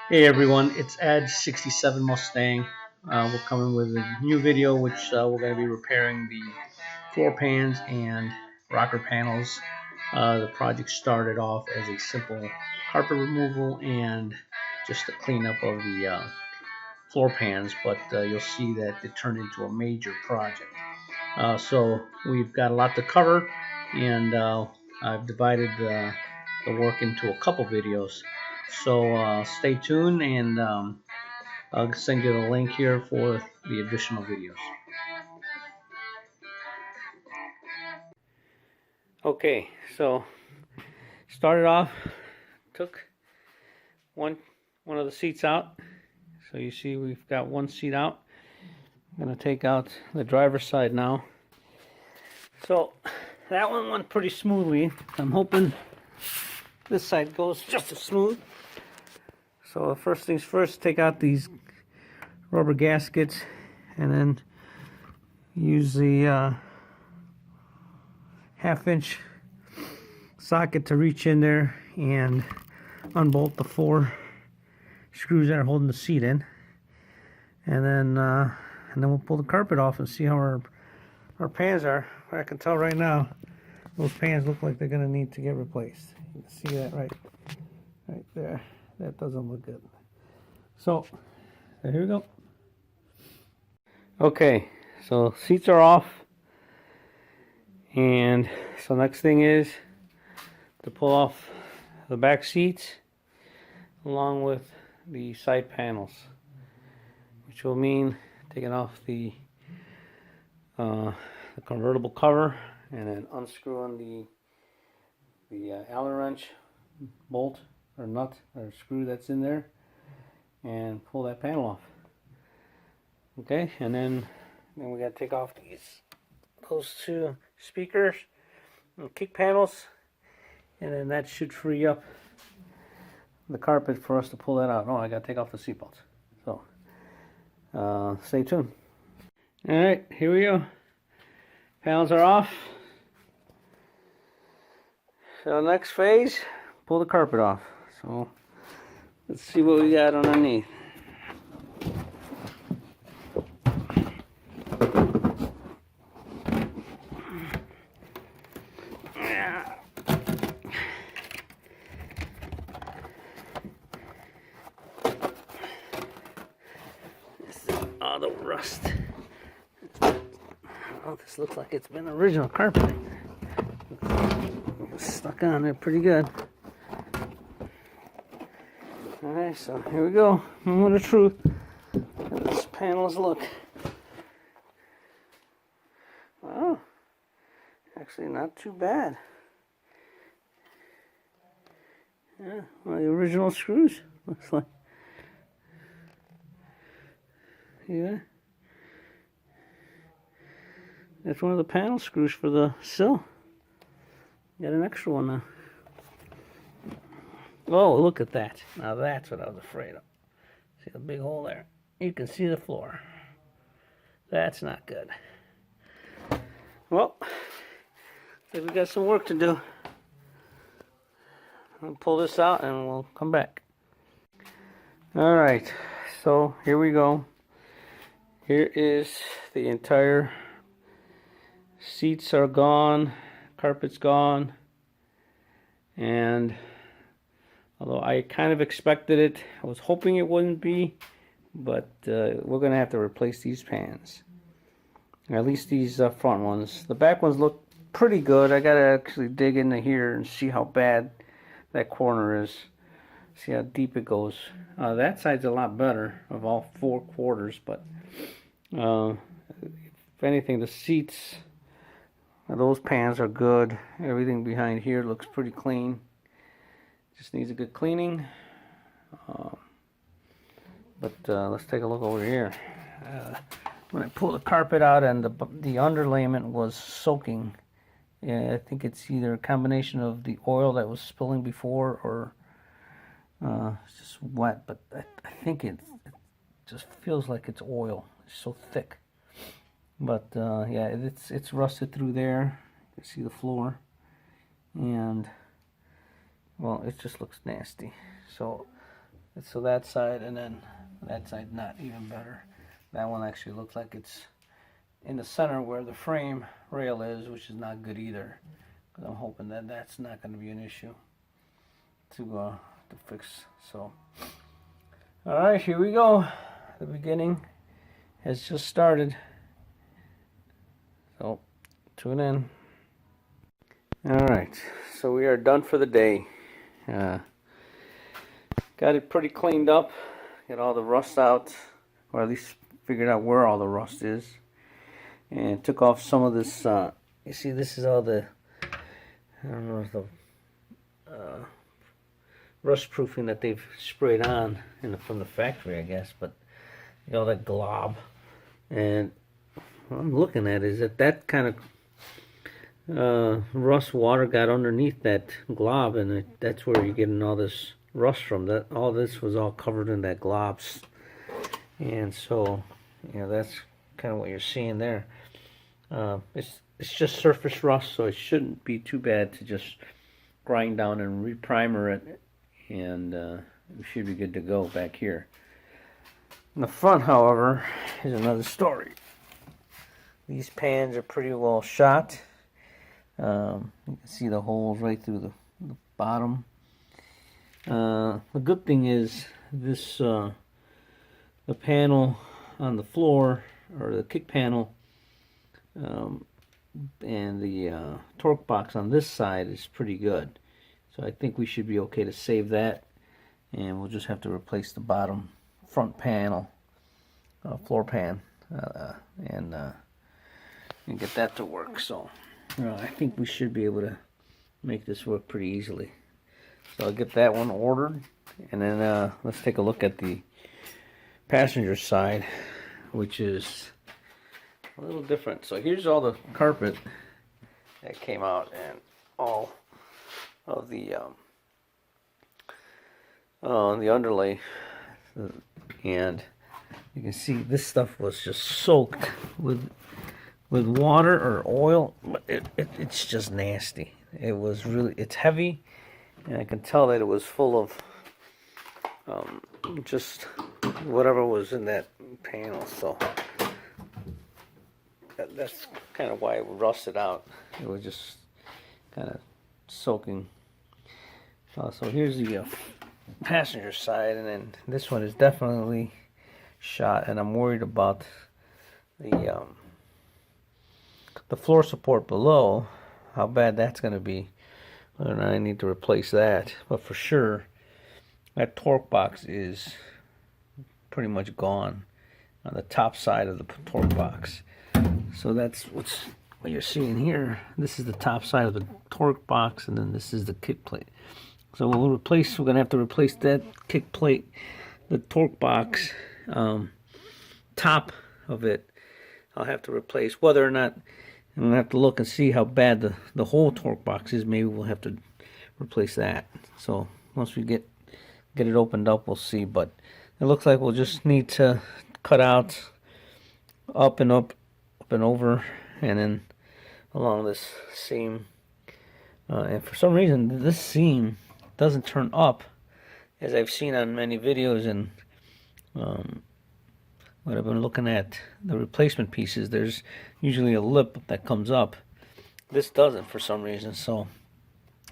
Hey everyone, it's Ed 67 Mustang. We're coming with a new video which we're going to be repairing the floor pans and rocker panels. The project started off as a simple carpet removal and just a cleanup of the floor pans, but you'll see that it turned into a major project. So we've got a lot to cover, and I've divided the work into a couple videos. So stay tuned, and I'll send you the link here for the additional videos. Okay, so started off, took one of the seats out. So you see we've got one seat out. I'm going to take out the driver's side now. So that one went pretty smoothly. I'm hoping this side goes just as smooth. So first things first, take out these rubber gaskets and then use the half-inch socket to reach in there and unbolt the 4 screws that are holding the seat in, and then we'll pull the carpet off and see how our pans are. I can tell right now those pans look like they're going to need to get replaced. You can see that right there. That doesn't look good. So here we go. Okay, so seats are off, and so next thing is to pull off the back seats along with the side panels, which will mean taking off the convertible cover and then unscrewing the Allen wrench bolt or nut or screw that's in there and pull that panel off. Okay, and then we got to take off those 2 speakers and kick panels, and then that should free up the carpet for us to pull that out. Oh, I got to take off the seatbelts. So stay tuned. All right, here we go. Panels are off. So next phase, pull the carpet off. So let's see what we got underneath. Oh, the rust. Oh, this looks like it's been original carpeting. It's stuck on there pretty good. Alright, so here we go. Moment of truth. How this panels look. Oh, actually not too bad. Yeah, well, the original screws, looks like. Yeah. That's one of the panel screws for the sill. Got an extra one now. Oh, look at that. Now that's what I was afraid of. See the big hole there? You can see the floor. That's not good. Well, I think we got some work to do. I'll pull this out and we'll come back. Alright, so here we go. Here is the entire seats are gone, carpet's gone, and although I kind of expected it, I was hoping it wouldn't be, but we're going to have to replace these pans. At least these front ones. The back ones look pretty good. I got to actually dig into here and see how bad that corner is. See how deep it goes. That side's a lot better of all 4 quarters, but if anything, the seats, those pans are good. Everything behind here looks pretty clean. Just needs a good cleaning. But let's take a look over here. When I pull the carpet out and the underlayment was soaking, I think it's either a combination of the oil that was spilling before or it's just wet, but I think it just feels like it's oil. It's so thick. But yeah, it's rusted through there. You can see the floor, and well, it just looks nasty. So So that side, and then that side not even better. That one actually looks like it's in the center where the frame rail is, which is not good either. But I'm hoping that that's not going to be an issue to fix. So, all right, here we go. The beginning has just started. So, tune in. All right, so we are done for the day. Got it pretty cleaned up. Got all the rust out, or at least figured out where all the rust is. And took off some of this, you see this is all the, I don't know, the rust proofing that they've sprayed on from the factory, I guess, but you know, that glob. And what I'm looking at is that kind of rust water got underneath that glob, and that's where you're getting all this rust from. That all this was all covered in that globs, and so you know, that's kind of what you're seeing there. It's just surface rust, so it shouldn't be too bad to just grind down and re-primer it, and we should be good to go back here. In the front, however, is another story. These pans are pretty well shot. You can see the holes right through the bottom. The good thing is this the panel on the floor, or the kick panel, and the torque box on this side is pretty good. So I think we should be okay to save that, and we'll just have to replace the bottom front panel, floor pan, and get that to work. So I think we should be able to make this work pretty easily. So I'll get that one ordered, and then let's take a look at the passenger side, which is a little different. So here's all the carpet that came out, and all of the underlay, and you can see this stuff was just soaked with water or oil, but it's just nasty. It's heavy, and I can tell that it was full of just whatever was in that panel. So that's kind of why it rusted out. It was just kind of soaking. So here's the passenger side, and then this one is definitely shot, and I'm worried about the floor support below, how bad that's going to be. And I need to replace that, but for sure that torque box is pretty much gone on the top side of the torque box. So that's what you're seeing here. This is the top side of the torque box, and then this is the kick plate. So we're going to have to replace that kick plate, the torque box, top of it. I'll have to replace, whether or not, I'm going to have to look and see how bad the whole torque box is. Maybe we'll have to replace that. So once we get it opened up, we'll see. But it looks like we'll just need to cut out up and over, and then along this seam. And for some reason, this seam doesn't turn up, as I've seen on many videos, and when I've been looking at the replacement pieces, there's usually a lip that comes up. This doesn't for some reason, so,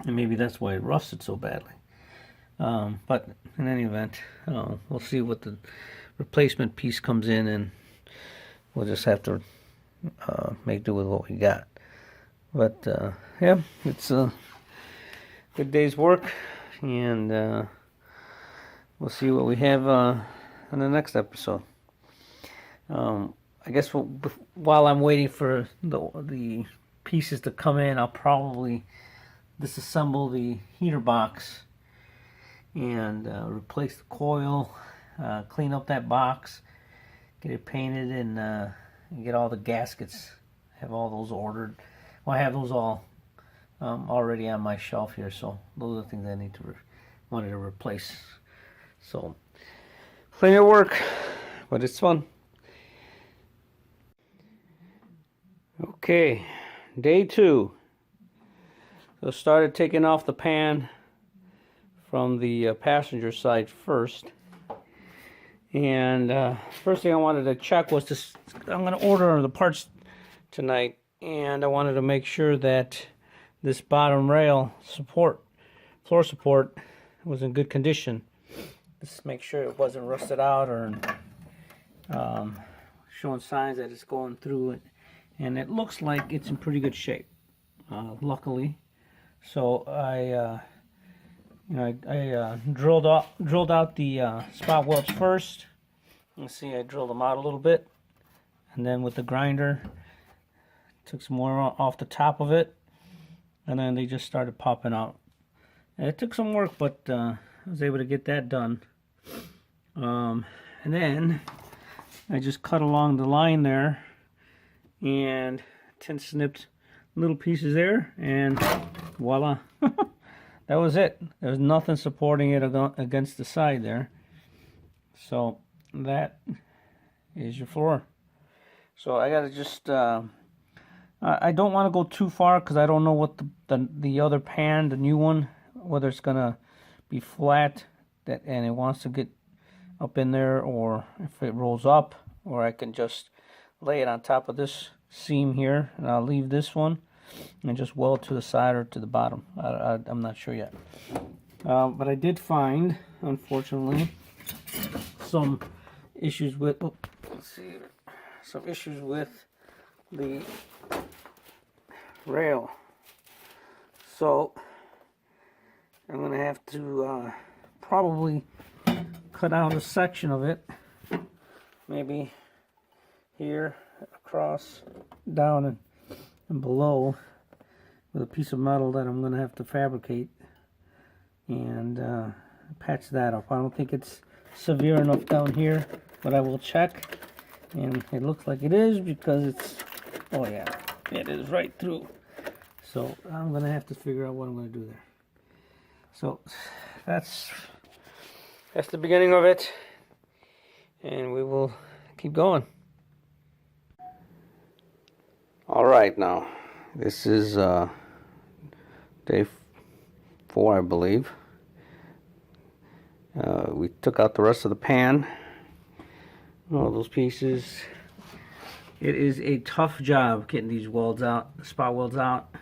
and maybe that's why it rusted so badly. But in any event, we'll see what the replacement piece comes in, and we'll just have to make do with what we got. But yeah, it's a good day's work, and we'll see what we have on the next episode. I guess while I'm waiting for the pieces to come in, I'll probably disassemble the heater box and replace the coil, clean up that box, get it painted, and get all the gaskets. Have all those ordered. Well, I have those all already on my shelf here, so those are the things I wanted to replace. So plenty of work, but it's fun. Okay, day 2. So started taking off the pan from the passenger side first. And first thing I wanted to check was this. I'm going to order the parts tonight, and I wanted to make sure that this bottom rail support, floor support, was in good condition. Just make sure it wasn't rusted out or showing signs that it's going through it. And it looks like it's in pretty good shape, luckily. So I drilled out the spot welds first. You can see I drilled them out a little bit, and then with the grinder, took some more off the top of it, and then they just started popping out. And it took some work, but I was able to get that done. And then I just cut along the line there, and snipped little pieces there, and voila. That was it. There was nothing supporting it against the side there. So that is your floor. So I gotta just I don't want to go too far because I don't know what the other pan, the new one, whether it's gonna be flat and it wants to get up in there, or if it rolls up, or I can just lay it on top of this seam here, and I'll leave this one and just weld to the side or to the bottom. I'm not sure yet. But I did find, unfortunately, some issues with, let's see, some issues with the rail. So I'm going to have to probably cut out a section of it, maybe here, across, down, and below, with a piece of metal that I'm going to have to fabricate and patch that up. I don't think it's severe enough down here, but I will check, and it looks like it is because it's, oh yeah, it is right through. So I'm going to have to figure out what I'm going to do there. So that's the beginning of it, and we will keep going. All right, now this is day 4, I believe. We took out the rest of the pan, all those pieces. It is a tough job getting these welds out, the spot welds out,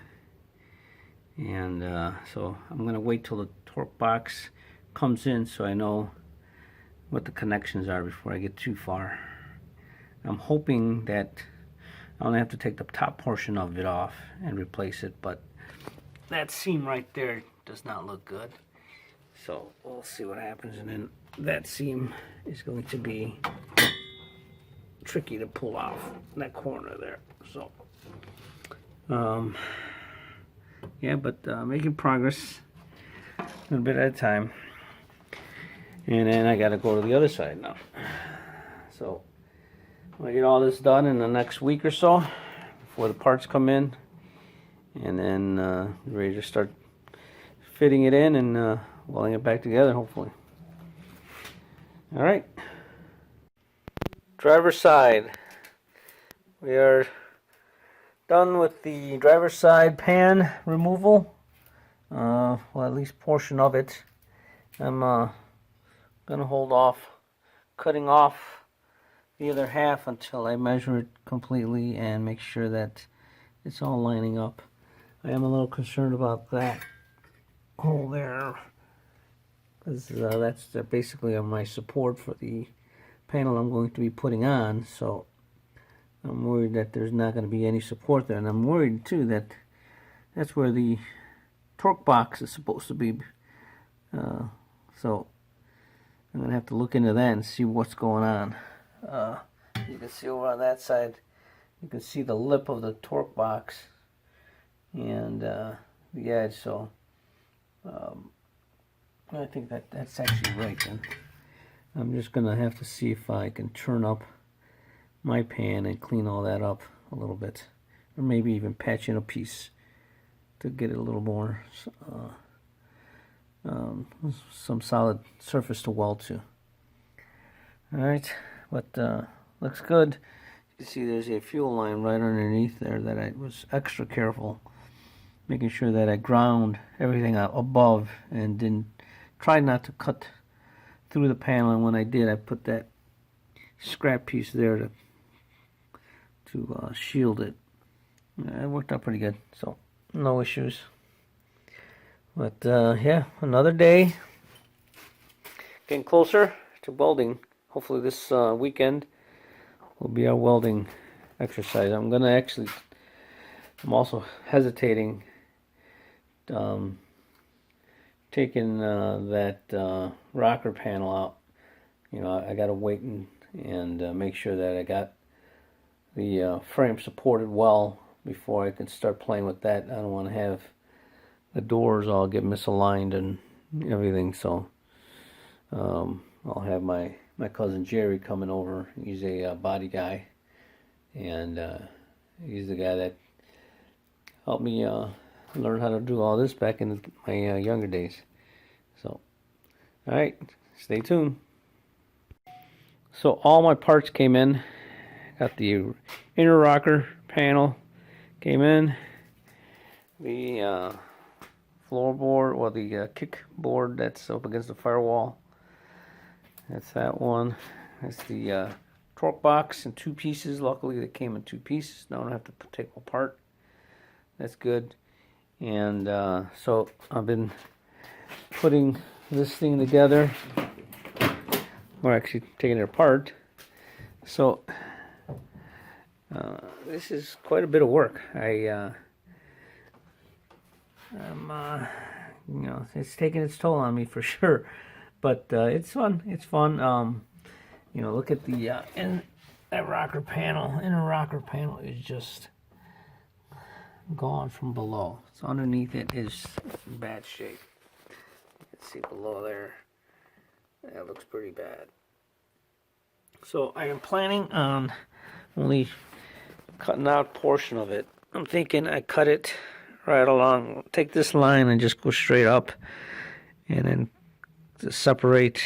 and so I'm going to wait till the torque box comes in so I know what the connections are before I get too far. I'm hoping that I only have to take the top portion of it off and replace it, but that seam right there does not look good. So we'll see what happens, and then that seam is going to be tricky to pull off, that corner there. So yeah, but making progress a little bit at a time. And then I got to go to the other side now. So I'll get all this done in the next week or so before the parts come in, and then ready to start fitting it in and welding it back together, hopefully. All right. Driver's side. We are done with the driver's side pan removal. Well, at least portion of it. I'm gonna hold off cutting off the other half until I measure it completely and make sure that it's all lining up. I am a little concerned about that hole there, because that's basically my support for the panel I'm going to be putting on. So I'm worried that there's not going to be any support there, and I'm worried too that that's where the torque box is supposed to be. So I'm going to have to look into that and see what's going on. You can see over on that side, you can see the lip of the torque box and the edge. So I think that's actually right then. I'm just going to have to see if I can turn up my pan and clean all that up a little bit, or maybe even patch in a piece to get it a little more some solid surface to weld to. Alright, but looks good. You can see there's a fuel line right underneath there that I was extra careful, making sure that I ground everything out above and didn't tried not to cut through the panel, and when I did, I put that scrap piece there to shield it. It worked out pretty good, so no issues. But yeah, another day, getting closer to welding. Hopefully this weekend will be our welding exercise. I'm also hesitating taking that rocker panel out. You know, I gotta wait and make sure that I got the frame supported well before I can start playing with that. I don't want to have the doors all get misaligned and everything, so I'll have my cousin Jerry coming over. He's a body guy, and he's the guy that helped me learn how to do all this back in my younger days. So, alright, stay tuned. So all my parts came in. Got the inner rocker panel came in, the floorboard, or the kick board that's up against the firewall. That's that one. That's the torque box in 2 pieces. Luckily, they came in 2 pieces. Now I don't have to take them apart. That's good. And so I've been putting this thing together. We're actually taking it apart. So this is quite a bit of work. You know, it's taking its toll on me for sure, but it's fun. It's fun. You know, look at the that rocker panel. Inner rocker panel is just gone from below. So underneath it is in bad shape. You can see below there. That looks pretty bad. So I am planning on only cutting out a portion of it. I'm thinking I cut it right along. Take this line and just go straight up, and then to separate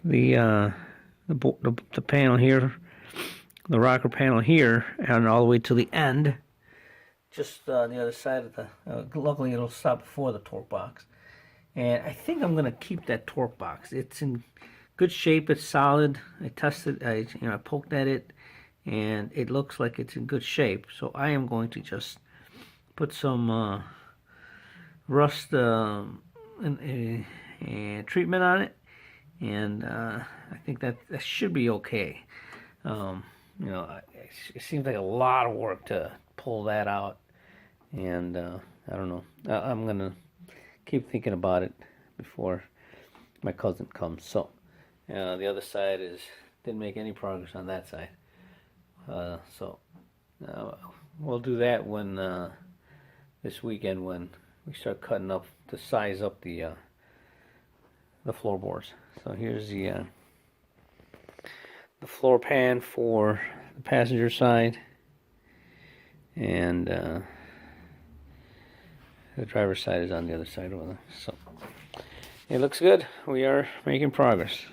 the panel here, the rocker panel here, and all the way to the end. Just the other side of the. Luckily, it'll stop before the torque box. And I think I'm gonna keep that torque box. It's in good shape. It's solid. I tested. I poked at it, and it looks like it's in good shape. So I am going to just put some rust and treatment on it, and I think that should be okay. You know, it seems like a lot of work to pull that out, and I don't know. I'm gonna keep thinking about it before my cousin comes. So the other side didn't make any progress on that side. So we'll do that when this weekend, when we start cutting up to size up the floorboards. So here's the floor pan for the passenger side, and the driver's side is on the other side over there. So it looks good. We are making progress.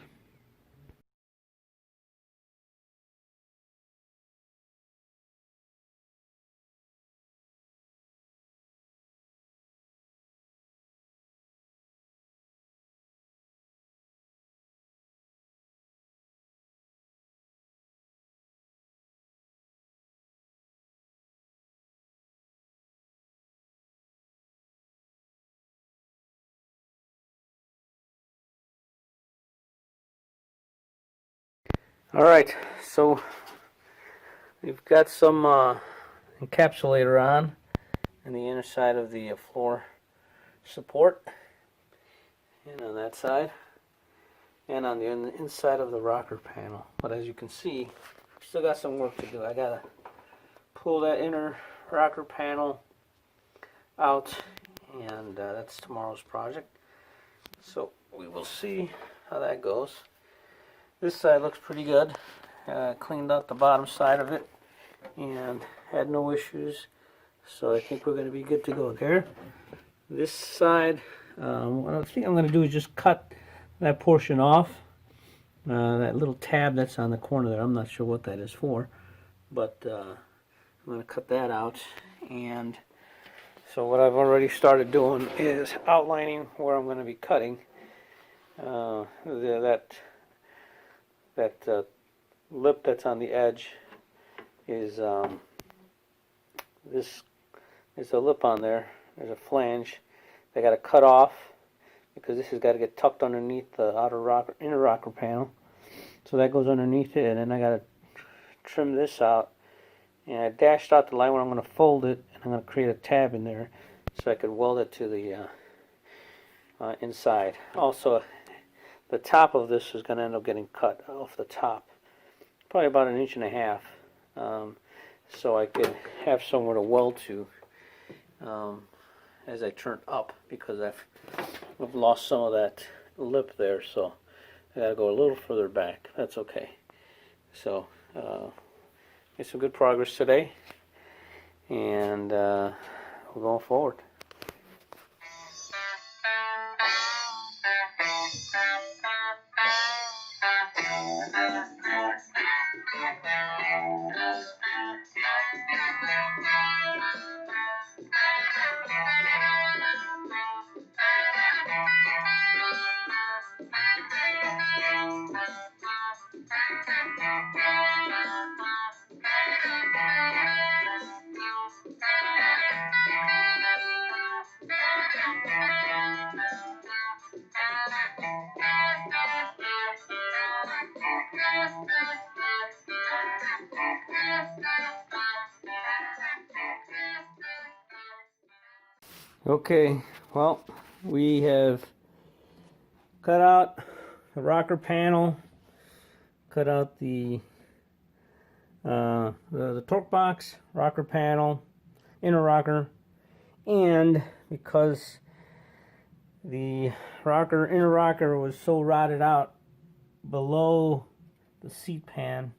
Alright, so we've got some encapsulator on the inner side of the floor support, and on that side, and on the inside of the rocker panel. But as you can see, still got some work to do. I gotta pull that inner rocker panel out, and that's tomorrow's project. So we will see how that goes. This side looks pretty good. Cleaned out the bottom side of it and had no issues. So I think we're going to be good to go there. This side, what I think I'm going to do is just cut that portion off. That little tab that's on the corner there, I'm not sure what that is for. But I'm going to cut that out. And so what I've already started doing is outlining where I'm going to be cutting. that lip that's on the edge is this. There's a lip on there. There's a flange. They got to cut off because this has got to get tucked underneath the inner rocker panel. So that goes underneath it, and then I got to trim this out. And I dashed out the line where I'm going to fold it, and I'm going to create a tab in there so I could weld it to the inside. Also, the top of this is going to end up getting cut off the top, probably about 1.5 inches, so I could have somewhere to weld to as I turn up, because I've lost some of that lip there, so I got to go a little further back. That's okay. So made some good progress today, and we're going forward. Okay, well, we have cut out the rocker panel, cut out the torque box, rocker panel, inner rocker, and because the inner rocker was so rotted out below the seat pan,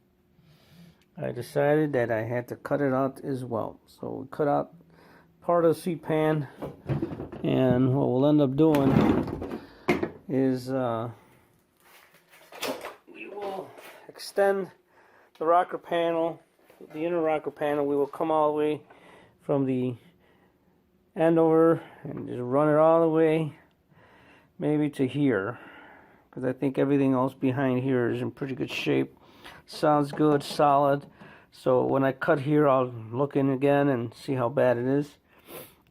I decided that I had to cut it out as well. So we cut out part of the seat pan, and what we'll end up doing is we will extend the rocker panel, the inner rocker panel. We will come all the way from the end over and just run it all the way maybe to here, because I think everything else behind here is in pretty good shape. Sounds good, solid. So when I cut here, I'll look in again and see how bad it is.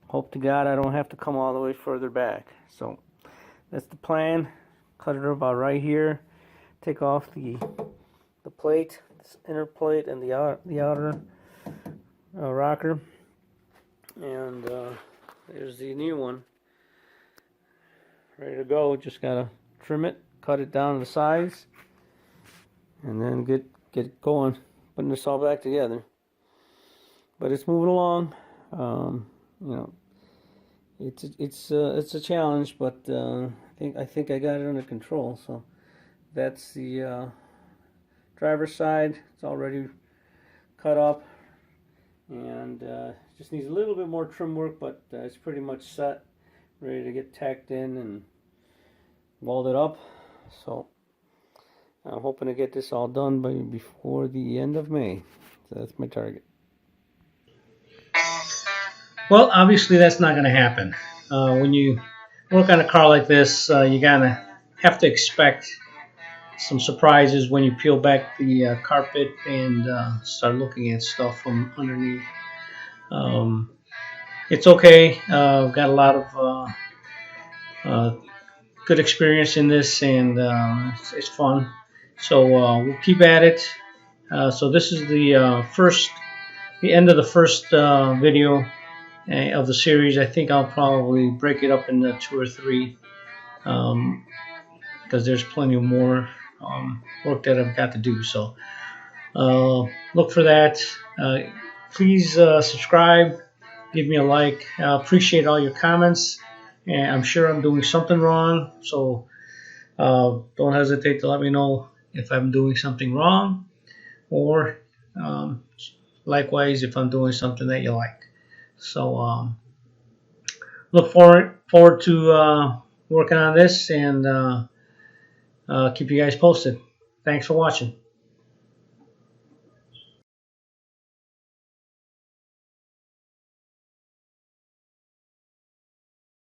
Hope to God I don't have to come all the way further back. So that's the plan. Cut it about right here. Take off the plate, this inner plate, and the outer rocker. And there's the new one, ready to go. Just gotta trim it, cut it down to the size, and then get going, putting this all back together. But it's moving along. You know, it's a challenge, but I think I got it under control. So that's the driver's side. It's already cut up, and just needs a little bit more trim work, but it's pretty much set, ready to get tacked in and welded up. So I'm hoping to get this all done before the end of May. So that's my target. Well, obviously that's not going to happen. When you work on a car like this, you're going to have to expect some surprises when you peel back the carpet and start looking at stuff from underneath. It's okay. I've got a lot of good experience in this, and it's fun. So we'll keep at it. So this is the end of the first video of the series. I think I'll probably break it up into 2 or 3, because there's plenty of more work that I've got to do. So look for that. Please subscribe, give me a like. I appreciate all your comments, and I'm sure I'm doing something wrong, so don't hesitate to let me know if I'm doing something wrong, or likewise if I'm doing something that you like. So look forward to working on this, and keep you guys posted. Thanks for watching.